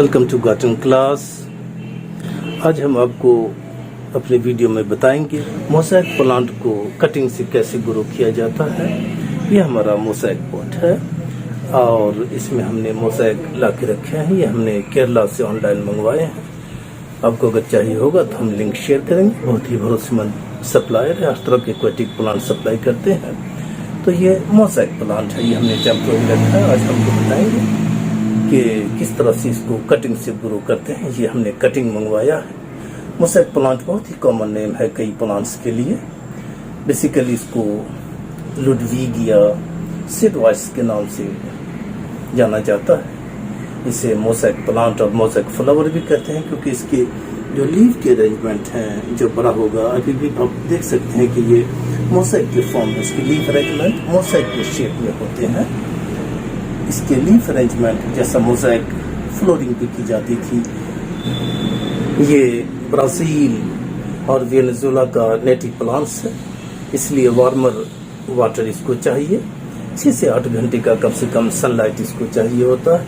Welcome to garden class. आज हम आपको अपने वीडियो में बताएंगे मोज़ेक प्लांट को कटिंग से कैसे ग्रो किया जाता है। ये हमारा मोज़ेक पॉट है और इसमें हमने मोज़ेक ला के रखे हैं। ये हमने केरला से ऑनलाइन मंगवाए हैं। आपको अगर चाहिए होगा तो हम लिंक शेयर करेंगे। बहुत ही भरोसेमंद सप्लायर है, हर तरह के एक्वेटिक प्लांट सप्लाई करते हैं। तो ये मोज़ेक प्लांट है, ये हमने टेम्परेरी रखा है। आज हमको बताएंगे कि किस तरह से इसको कटिंग से ग्रो करते हैं। ये हमने कटिंग मंगवाया है। मोज़ेक प्लांट बहुत ही कॉमन नेम है कई प्लांट्स के लिए। बेसिकली इसको लुडविग या सीडवाइस के नाम से जाना जाता है। इसे मोज़ेक प्लांट और मोज़ेक फ्लावर भी कहते हैं, क्योंकि इसके जो लीव के अरेंजमेंट हैं जो बड़ा होगा, अभी भी आप देख सकते हैं कि ये मोज़ेक के फॉर्म में इसके लीव अरेंजमेंट मोज़ेक के शेप में होते हैं। इसके लीफ अरेंजमेंट जैसा मोज़ेक फ्लोरिंग भी की जाती थी। ये ब्राज़ील और वेनेजुएला का नेटिव प्लांट्स है, इसलिए वार्मर वाटर इसको चाहिए। 6 से 8 घंटे का कम से कम सनलाइट इसको चाहिए होता है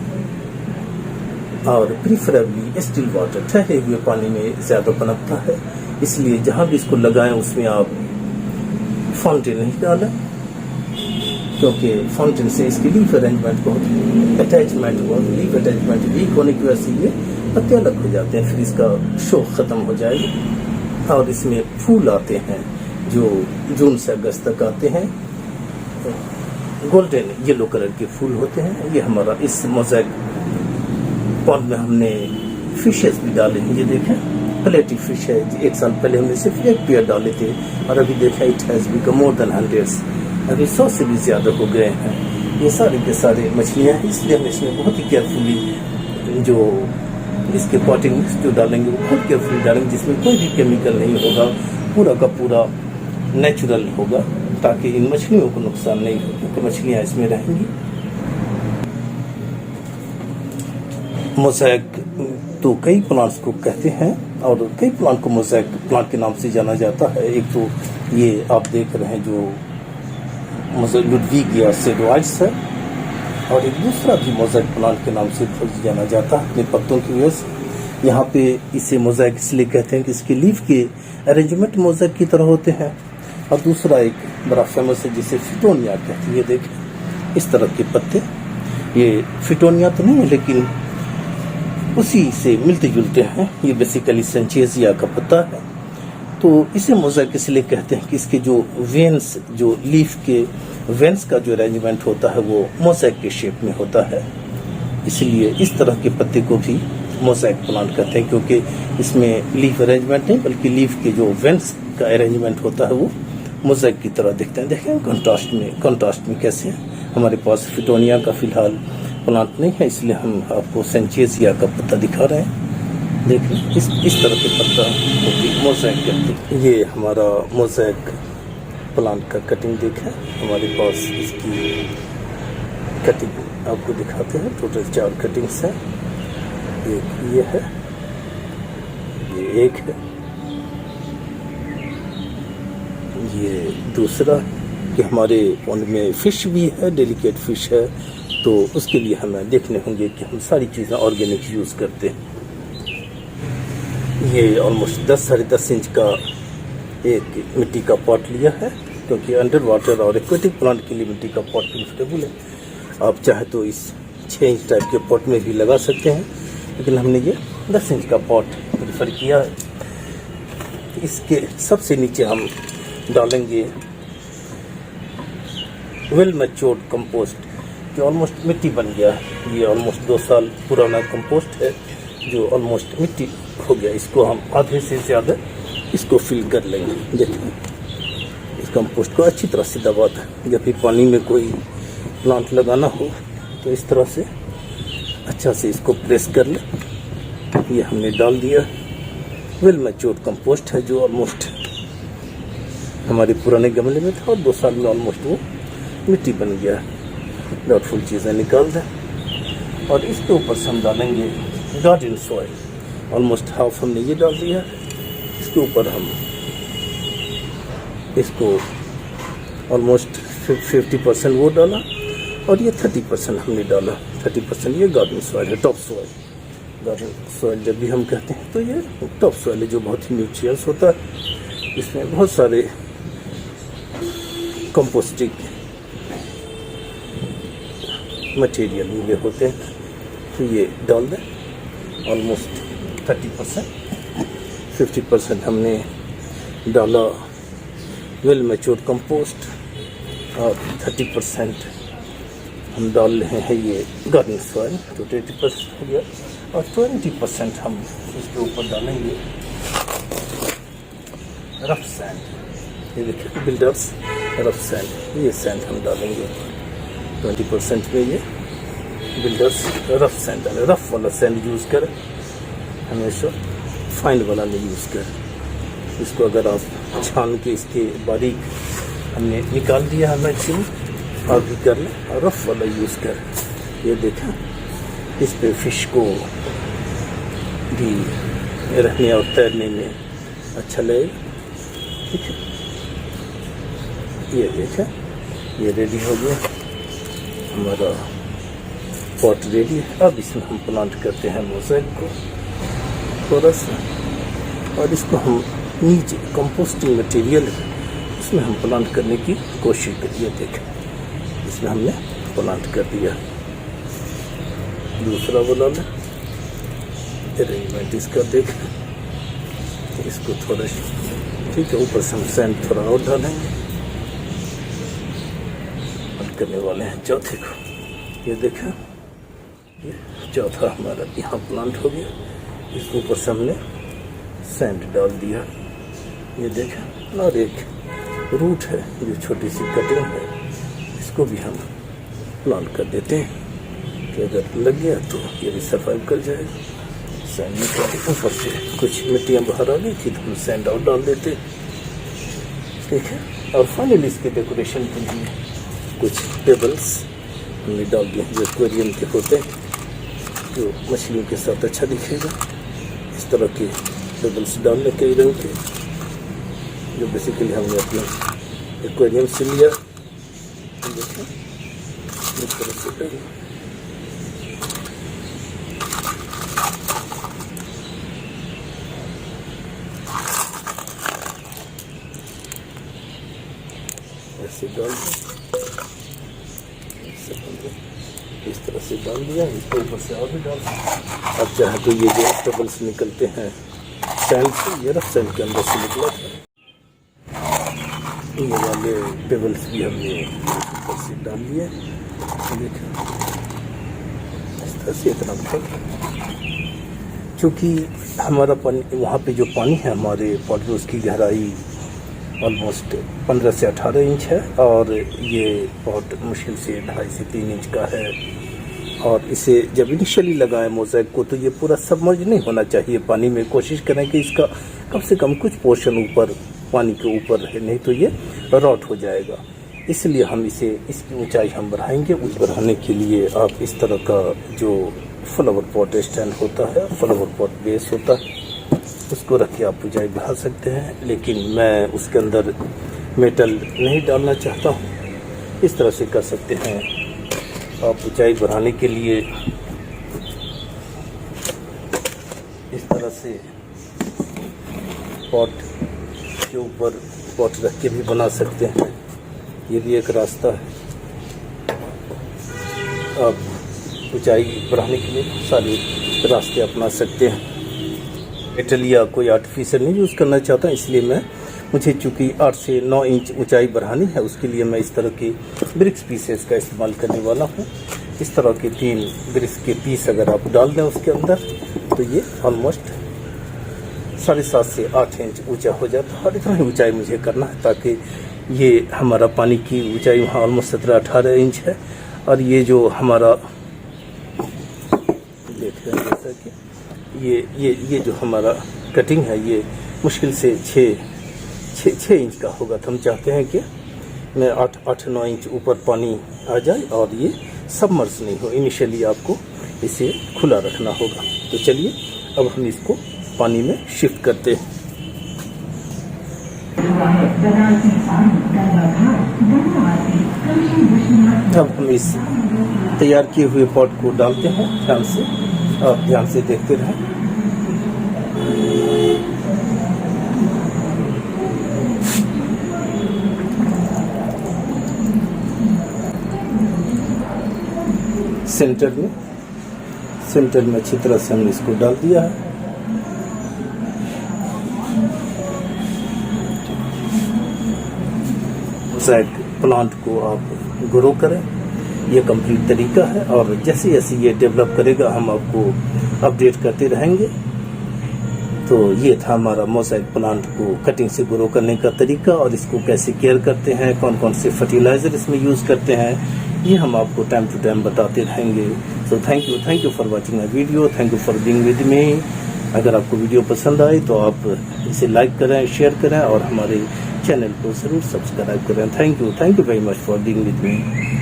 और प्रीफरेबली स्टिल वाटर, ठहरे हुए पानी में ज़्यादा पनपता है। इसलिए जहाँ भी इसको लगाएं उसमें आप फाउंटेन नहीं डालें, क्योंकि फाउंटेन से इसकी लीफ अरेंजमेंट बहुत अटैचमेंट हुआ, लीफ अटैचमेंट वीक होने की वजह से ये पत्ते अलग हो जाते हैं, फिर इसका शो ख़त्म हो जाएगा। और इसमें फूल आते हैं जो जून से अगस्त तक आते हैं। गोल्डन येलो कलर के फूल होते हैं। ये हमारा इस मोज़ेक पॉन्ड में हमने फिशेस भी डाले हैं। ये देखें, प्लेटी फिश है। 1 साल पहले हमने सिर्फ 1 पेयर डाले थे और अभी देखा it has become more than 100। अभी 100 से भी ज़्यादा हो गए हैं। ये सारे के सारे मछलियाँ हैं, इसलिए हम इसमें बहुत ही केयरफुली जो इसके पॉटिंग जो डालेंगे वो बहुत केयरफुली डालेंगे, जिसमें कोई भी केमिकल नहीं होगा, पूरा का पूरा नेचुरल होगा, ताकि इन मछलियों को नुकसान नहीं हो, क्योंकि मछलियाँ इसमें रहेंगी। मोज़ेक तो कई प्लांट्स को कहते हैं और कई प्लांट को मोज़ेक प्लांट के नाम से जाना जाता है। एक तो ये आप देख रहे हैं जो लुडविग या सीडवाइस है, और एक दूसरा भी मोज़ेक प्लांट के नाम से जाना जाता है अपने पत्तों की वजह से। यहाँ पे इसे मोज़ेक इसलिए कहते हैं कि इसके लीफ के अरेंजमेंट मोज़ेक की तरह होते हैं। और दूसरा एक बड़ा फेमस है जिसे फिटोनिया कहते हैं। ये देखें, इस तरह के पत्ते, ये फिटोनिया तो नहीं है लेकिन उसी से मिलते जुलते हैं। ये बेसिकली सेंचेजिया का पत्ता है। तो इसे मोज़ेक इसलिए कहते हैं कि इसके जो वेन्स, जो लीफ के वेन्स का जो अरेंजमेंट होता है वो मोज़ेक के शेप में होता है। इसलिए इस तरह के पत्ते को भी मोज़ेक प्लांट कहते हैं, क्योंकि इसमें लीफ अरेंजमेंट नहीं बल्कि लीफ के जो वेन्स का अरेंजमेंट होता है वो मोज़ेक की तरह दिखते हैं। देखें कंट्रास्ट में कैसे है। हमारे पास फिटोनिया का फिलहाल प्लांट नहीं है, इसलिए हम आपको सेंचेजिया का पत्ता दिखा रहे हैं। देखिए इस तरह के पत्ता मोज़ेक कहते हैं। ये हमारा मोज़ेक प्लांट का कटिंग देखें, हमारे पास इसकी कटिंग आपको दिखाते हैं। टोटल 4 कटिंग्स हैं। एक ये है, ये एक है, ये दूसरा कि हमारे पॉन्ड में फ़िश भी है, डेलिकेट फ़िश है, तो उसके लिए हमें देखने होंगे कि हम सारी चीज़ें ऑर्गेनिक यूज़ करते हैं। ये ऑलमोस्ट 10 साढ़े 10 इंच का एक मिट्टी का पॉट लिया है, क्योंकि अंडर वाटर और एक्वेटिक प्लांट के लिए मिट्टी का पॉट प्रेफरेबल है। आप चाहे तो इस 6 इंच टाइप के पॉट में भी लगा सकते हैं, लेकिन हमने ये 10 इंच का पॉट प्रेफर किया है। इसके सबसे नीचे हम डालेंगे वेल मैच्योर्ड कंपोस्ट, जो ऑलमोस्ट मिट्टी बन गया है। ये ऑलमोस्ट 2 साल पुराना कंपोस्ट है जो ऑलमोस्ट मिट्टी हो गया। इसको हम आधे से ज़्यादा इसको फिल कर लेंगे। देखिए इस कंपोस्ट को अच्छी तरह से दबा दें। जब भी पानी में कोई प्लांट लगाना हो तो इस तरह से अच्छा से इसको प्रेस कर लें। ये हमने डाल दिया। वेल मैच्योर्ड कंपोस्ट है जो ऑलमोस्ट हमारे पुराने गमले में था और 2 साल में ऑलमोस्ट वो मिट्टी बन गया। डाउटफुल चीज़ें निकाल दें और इसके ऊपर से हम डालेंगे गार्डन सॉइल। ऑलमोस्ट हाफ हमने ये डाल दिया। इसके ऊपर हम इसको ऑलमोस्ट 50% वो डाला और ये 30% हमने डाला। 30% ये गार्डन सॉइल है, टॉप सॉइल गार्डन सॉइल जब भी हम कहते हैं तो ये टॉप सॉइल है जो बहुत ही न्यूट्रिएंट्स होता है। इसमें बहुत सारे कंपोस्टिंग मटेरियल मिले होते हैं, तो ये डाल दें। ऑलमोस्ट 30%, 50% हमने डाला वेल मैच्योर्ड कंपोस्ट और 30% हम डाल रहे हैं ये गार्डन सॉइल, तो 80% हो गया। और 20% हम इसके ऊपर डालेंगे रफ सैंड। ये देखिए बिल्डर्स रफ सैंड, ये सैंड हम डालेंगे 20% में। ये बिल्डर्स रफ सैंड डालें, रफ वाला सैंड यूज़ करें हमेशा, फाइन वाला नहीं यूज़ करें। इसको अगर आप छान के इसके बारीक हमने निकाल दिया है मैक्सिमम, आप भी कर लें और रफ वाला यूज़ करें। ये देखें, इस पे फिश को भी रहने और तैरने में अच्छा लगेगा। ठीक है, ये देखें, ये रेडी हो गया हमारा पॉट रेडी है। अब इसमें हम प्लांट करते हैं मोज़ेक को थोड़ा सा, और इसको हम नीचे कंपोस्टिंग मटेरियल है इसमें हम प्लांट करने की कोशिश करिए। देखें, इसमें हमने प्लांट कर दिया। दूसरा वाला में अरेंजमेंट इसका देखें, इसको थोड़ा ठीक है, ऊपर से हम सैंड थोड़ा और डालेंगे। करने वाले हैं चौथे को। ये देखा, ये चौथा हमारा यहाँ प्लांट हो गया। इसके ऊपर से हमने सैंड डाल दिया। ये देखा, और एक रूट है जो छोटी सी कटिंग है, इसको भी हम प्लांट कर देते हैं कि अगर लग गया तो ये भी सर्वाइव कर जाएगा। सैंड निकाल, ऊपर से कुछ मिट्टियाँ बाहर आ गई थी तो हम सैंड और डाल देते। ठीक है, और फाइनली इसके डेकोरेशन के लिए कुछ टेबल्स हमने डाल दिए जो एक्वेरियम के होते हैं, जो मछलियों के साथ अच्छा दिखेगा। इस तरह के टेबल्स डालने कई रंग के, जो बेसिकली हमने अपने एक्वेरियम से लिया। देखें, इस तरह से ऐसे डाल दें, इस तरह से डाल दिया। इसके ऊपर से और भी डाल, अब चाहे तो ये जो टेबल्स निकलते हैं सैंड से, ये रफ सैंड के अंदर से निकला था, ये वाले टेबल्स भी हमने ऊपर से डाल दिए। देखिए, इस तरह से इतना चूँकि हमारा पानी वहाँ पे जो पानी है हमारे पॉट में, उसकी गहराई ऑलमोस्ट 15 से 18 इंच है, और ये पॉट मुश्किल से 2.5 से 3 इंच का है। और इसे जब इनिशियली लगाएं मोज़ेक को, तो ये पूरा सबमर्ज नहीं होना चाहिए पानी में। कोशिश करें कि इसका कम से कम कुछ पोर्शन ऊपर पानी के ऊपर रहे, नहीं तो ये रॉट हो जाएगा। इसलिए हम इसे, इसकी ऊंचाई हम बढ़ाएंगे। उस बढ़ाने के लिए आप इस तरह का जो फ्लावर पॉट स्टैंड होता है, फ्लावर पॉट बेस होता है, उसको रख के आप ऊंचाई बढ़ा सकते हैं। लेकिन मैं उसके अंदर मेटल नहीं डालना चाहता हूँ। इस तरह से कर सकते हैं आप ऊंचाई बढ़ाने के लिए। इस तरह से पॉट के ऊपर पॉट रख के भी बना सकते हैं, ये भी एक रास्ता है। आप ऊंचाई बढ़ाने के लिए सारे रास्ते अपना सकते हैं। मेटल या कोई आर्टिफिशियल नहीं यूज़ करना चाहता, इसलिए मुझे चूँकि 8 से 9 इंच ऊंचाई बढ़ानी है, उसके लिए मैं इस तरह के ब्रिक्स पीसेस का इस्तेमाल करने वाला हूँ। इस तरह के 3 ब्रिक्स के पीस अगर आप डाल दें उसके अंदर, तो ये ऑलमोस्ट 7.5 से 8 इंच ऊंचा हो जाता है। और इतना ही ऊंचाई मुझे करना है, ताकि ये हमारा पानी की ऊंचाई वहाँ ऑलमोस्ट 17-18 इंच है। और ये जो हमारा देख रहे हैं, जैसा कि ये जो हमारा कटिंग है, ये मुश्किल से 6 इंच का होगा। तो हम चाहते हैं कि मैं 8-9 इंच ऊपर पानी आ जाए और ये सबमर्ज नहीं हो। इनिशियली आपको इसे खुला रखना होगा। तो चलिए अब हम इसको पानी में शिफ्ट करते हैं। अब हम इस तैयार किए हुए पॉट को डालते हैं ध्यान से। आप ध्यान से देखते रहें। सेंटर में अच्छी तरह से हमने इसको डाल दिया है। मोज़ेक प्लांट को आप ग्रो करें, ये कंप्लीट तरीका है। और जैसे जैसे ये डेवलप करेगा हम आपको अपडेट करते रहेंगे। तो ये था हमारा मोज़ेक प्लांट को कटिंग से ग्रो करने का तरीका, और इसको कैसे केयर करते हैं, कौन कौन से फर्टिलाइजर इसमें यूज़ करते हैं, ये हम आपको टाइम टू टाइम बताते रहेंगे। So thank you for watching my video, thank you for being with me. अगर आपको वीडियो पसंद आए तो आप इसे लाइक करें, शेयर करें और हमारे चैनल को ज़रूर सब्सक्राइब करें। Thank you very much for being with me.